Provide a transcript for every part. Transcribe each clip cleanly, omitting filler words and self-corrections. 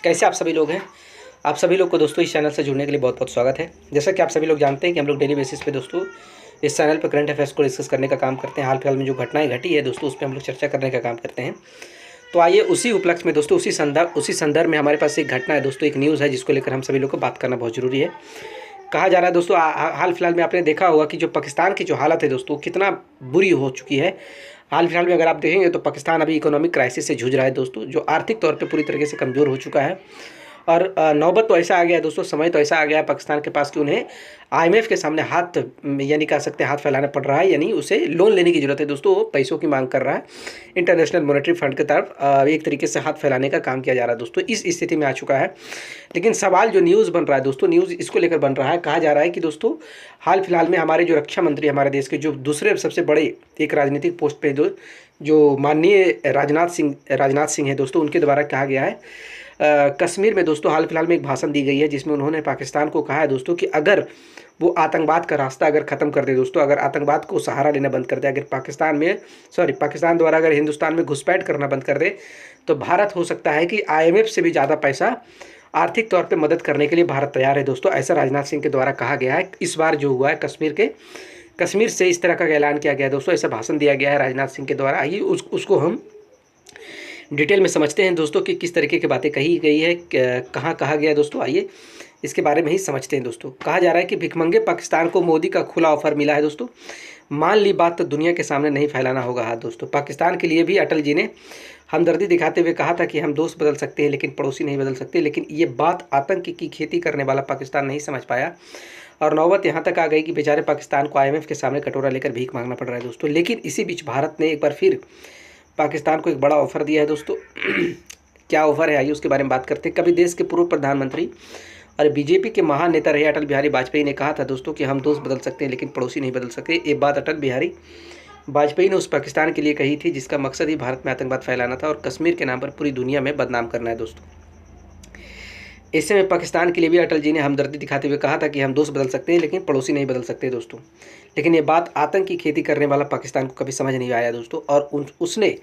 कैसे आप सभी लोग हैं। आप सभी लोग को दोस्तों इस चैनल से जुड़ने के लिए बहुत बहुत स्वागत है। जैसा कि आप सभी लोग जानते हैं कि हम लोग डेली बेसिस पे दोस्तों इस चैनल पर करंट अफेयर्स को डिस्कस करने का काम करते हैं। हाल फिलहाल में जो घटनाएं घटी है दोस्तों उस पर हम लोग चर्चा करने का काम करते हैं। तो आइए उसी उपलक्ष्य में दोस्तों उसी संदर्भ में हमारे पास एक घटना है दोस्तों, एक न्यूज़ है जिसको लेकर हम सभी लोग को बात करना बहुत ज़रूरी है। कहा जा रहा है दोस्तों हाल फिलहाल में आपने देखा होगा कि जो पाकिस्तान की जो हालत है दोस्तों कितना बुरी हो चुकी है। हाल फिलहाल में अगर आप देखेंगे तो पाकिस्तान अभी इकोनॉमिक क्राइसिस से जूझ रहा है दोस्तों, जो आर्थिक तौर पे पूरी तरीके से कमज़ोर हो चुका है। और नौबत तो ऐसा आ गया है दोस्तों, समय तो ऐसा आ गया है पाकिस्तान के पास कि उन्हें आईएमएफ के सामने हाथ यानी कह सकते हैं हाथ फैलाना पड़ रहा है, यानी उसे लोन लेने की ज़रूरत है दोस्तों। वो पैसों की मांग कर रहा है इंटरनेशनल मॉनेटरी फंड की तरफ, एक तरीके से हाथ फैलाने का काम किया जा रहा है दोस्तों। इस स्थिति में आ चुका है। लेकिन सवाल जो न्यूज़ बन रहा है दोस्तों, न्यूज़ इसको लेकर बन रहा है, कहा जा रहा है कि दोस्तों हाल फिलहाल में हमारे जो रक्षा मंत्री हमारे देश के जो दूसरे सबसे बड़े एक राजनीतिक पोस्ट पे जो माननीय राजनाथ सिंह है दोस्तों, उनके द्वारा कहा गया है कश्मीर में दोस्तों हाल फिलहाल में एक भाषण दी गई है जिसमें उन्होंने पाकिस्तान को कहा है दोस्तों कि अगर वो आतंकवाद का रास्ता अगर ख़त्म कर दे दोस्तों, अगर आतंकवाद को सहारा लेना बंद कर दे, अगर पाकिस्तान द्वारा अगर हिंदुस्तान में घुसपैठ करना बंद कर दे, तो भारत हो सकता है कि आईएमएफ से भी ज़्यादा पैसा आर्थिक तौर पे मदद करने के लिए भारत तैयार है दोस्तों। ऐसा राजनाथ सिंह के द्वारा कहा गया है। इस बार जो हुआ है कश्मीर से इस तरह का ऐलान किया गया है दोस्तों, ऐसा भाषण दिया गया है राजनाथ सिंह के द्वारा। आइए उसको हम डिटेल में समझते हैं दोस्तों कि किस तरीके की बातें कही गई है, कहाँ कहा गया है दोस्तों। आइए इसके बारे में ही समझते हैं दोस्तों। कहा जा रहा है कि भिखमंगे पाकिस्तान को मोदी का खुला ऑफर मिला है दोस्तों। मान ली बात तो दुनिया के सामने नहीं फैलाना होगा हाथ दोस्तों। पाकिस्तान के लिए भी अटल जी ने हमदर्दी दिखाते हुए कहा था कि हम दोस्त बदल सकते हैं लेकिन पड़ोसी नहीं बदल सकते। लेकिन ये बात आतंक की खेती करने वाला पाकिस्तान नहीं समझ पाया और नौबत यहाँ तक आ गई कि बेचारे पाकिस्तान को आईएमएफ के सामने कटोरा लेकर भीख मांगना पड़ रहा है दोस्तों। लेकिन इसी बीच भारत ने एक बार फिर पाकिस्तान को एक बड़ा ऑफर दिया है दोस्तों। क्या ऑफर है आइए उसके बारे में बात करते हैं। कभी देश के पूर्व प्रधानमंत्री और बीजेपी के महान नेता रहे अटल बिहारी वाजपेयी ने कहा था दोस्तों कि हम दोस्त बदल सकते हैं लेकिन पड़ोसी नहीं बदल सकते। ये बात अटल बिहारी वाजपेयी ने उस पाकिस्तान के लिए कही थी जिसका मकसद ही भारत में आतंकवाद फैलाना था और कश्मीर के नाम पर पूरी दुनिया में बदनाम करना है दोस्तों। ऐसे में पाकिस्तान के लिए भी अटल जी ने हमदर्दी दिखाते हुए कहा था कि हम दोस्त बदल सकते हैं लेकिन पड़ोसी नहीं बदल सकते दोस्तों। लेकिन ये बात आतंक की खेती करने वाला पाकिस्तान को कभी समझ नहीं आया दोस्तों, और उसने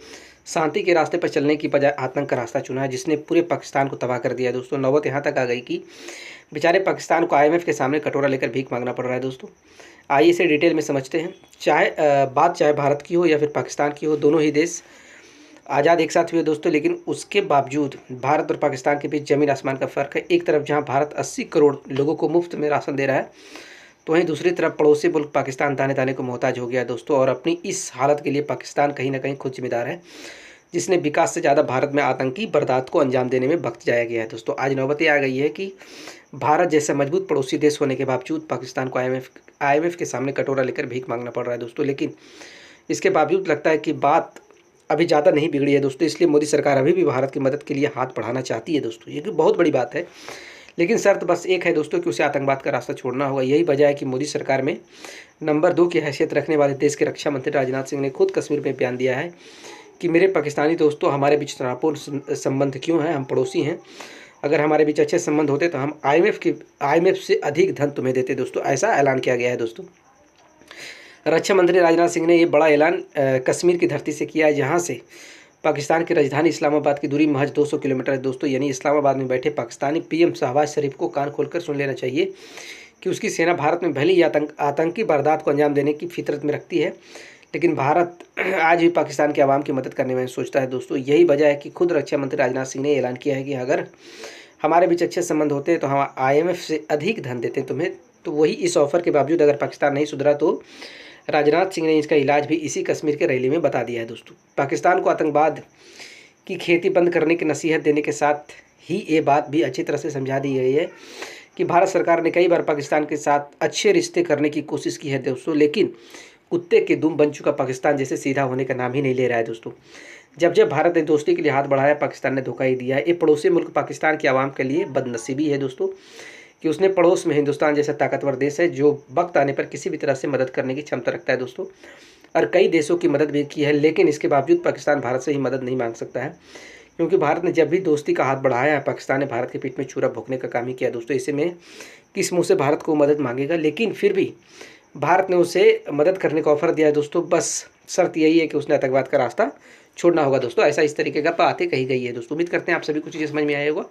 शांति के रास्ते पर चलने की बजाय आतंक का रास्ता चुना है जिसने पूरे पाकिस्तान को तबाह कर दिया है दोस्तों। नौबत यहाँ तक आ गई कि बेचारे पाकिस्तान को आईएमएफ के सामने कटोरा लेकर भीख मांगना पड़ रहा है दोस्तों। आइए इसे डिटेल में समझते हैं। चाहे भारत की हो या फिर पाकिस्तान की हो, दोनों ही देश आज़ाद एक साथ हुए दोस्तों। लेकिन उसके बावजूद भारत और पाकिस्तान के बीच ज़मीन आसमान का फ़र्क है। एक तरफ जहां भारत 80 करोड़ लोगों को मुफ्त में राशन दे रहा है, तो वहीं दूसरी तरफ पड़ोसी मुल्क पाकिस्तान दाने दाने को मोहताज हो गया है दोस्तों। और अपनी इस हालत के लिए पाकिस्तान कहीं ना कहीं खुद जिम्मेदार है, जिसने विकास से ज़्यादा भारत में आतंकी वारदात को अंजाम देने में वक्त जाया गया है दोस्तों। आज नौबत आ गई है कि भारत जैसा मजबूत पड़ोसी देश होने के बावजूद पाकिस्तान को आईएमएफ के सामने कटोरा लेकर भीख मांगना पड़ रहा है दोस्तों। लेकिन इसके बावजूद लगता है कि बात अभी ज़्यादा नहीं बिगड़ी है दोस्तों, इसलिए मोदी सरकार अभी भी भारत की मदद के लिए हाथ बढ़ाना चाहती है दोस्तों। ये बहुत बड़ी बात है। लेकिन शर्त बस एक है दोस्तों कि उसे आतंकवाद का रास्ता छोड़ना होगा। यही वजह है कि मोदी सरकार में नंबर 2 की हैसियत रखने वाले देश के रक्षा मंत्री राजनाथ सिंह ने खुद कश्मीर में बयान दिया है कि मेरे पाकिस्तानी दोस्तों, हमारे बीच तनावपूर्ण संबंध क्यों हैं, हम पड़ोसी हैं। अगर हमारे बीच अच्छे संबंध होते तो हम आईएमएफ से अधिक धन तुम्हें देते दोस्तों। ऐसा ऐलान किया गया है दोस्तों। रक्षा मंत्री राजनाथ सिंह ने ये बड़ा ऐलान कश्मीर की धरती से किया है, जहाँ से पाकिस्तान की राजधानी इस्लामाबाद की दूरी महज 200 किलोमीटर है दोस्तों। यानी इस्लामाबाद में बैठे पाकिस्तानी पीएम शहबाज शरीफ को कान खोलकर सुन लेना चाहिए कि उसकी सेना भारत में भले ही आतंकी वारदात को अंजाम देने की फितरत में रखती है, लेकिन भारत आज भी पाकिस्तान के आवाम की मदद करने में सोचता है दोस्तों। यही वजह है कि खुद रक्षा मंत्री राजनाथ सिंह ने ऐलान किया है कि अगर हमारे बीच अच्छे संबंध होते हैं तो हम आईएमएफ से अधिक धन देते हैं तुम्हें। तो वही इस ऑफर के बावजूद अगर पाकिस्तान नहीं सुधरा तो राजनाथ सिंह ने इसका इलाज भी इसी कश्मीर के रैली में बता दिया है दोस्तों। पाकिस्तान को आतंकवाद की खेती बंद करने की नसीहत देने के साथ ही ये बात भी अच्छी तरह से समझा दी गई है कि भारत सरकार ने कई बार पाकिस्तान के साथ अच्छे रिश्ते करने की कोशिश की है दोस्तों, लेकिन कुत्ते के दुम बन चुका पाकिस्तान जैसे सीधा होने का नाम ही नहीं ले रहा है दोस्तों। जब भारत ने दोस्ती के लिए हाथ बढ़ाया, पाकिस्तान ने धोखा ही दिया है। ये पड़ोसी मुल्क पाकिस्तान की आवाम के लिए बदनसीबी है दोस्तों कि उसने पड़ोस में हिंदुस्तान जैसा ताकतवर देश है जो वक्त आने पर किसी भी तरह से मदद करने की क्षमता रखता है दोस्तों, और कई देशों की मदद भी की है। लेकिन इसके बावजूद पाकिस्तान भारत से ही मदद नहीं मांग सकता है, क्योंकि भारत ने जब भी दोस्ती का हाथ बढ़ाया है, पाकिस्तान ने भारत के पीठ में छुरा भोंकने का काम ही किया दोस्तों। ऐसे में किस मुँह से भारत को मदद मांगेगा। लेकिन फिर भी भारत ने उसे मदद करने का ऑफर दिया है दोस्तों। बस शर्त यही है कि उसने आतंकवाद का रास्ता छोड़ना होगा दोस्तों। ऐसा इस तरीके का बातें कही गई है दोस्तों। उम्मीद करते हैं आप सभी को चीज़ें समझ में आया होगा।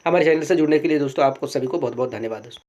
हमारे चैनल से जुड़ने के लिए दोस्तों आपको सभी को बहुत बहुत धन्यवाद दोस्तों।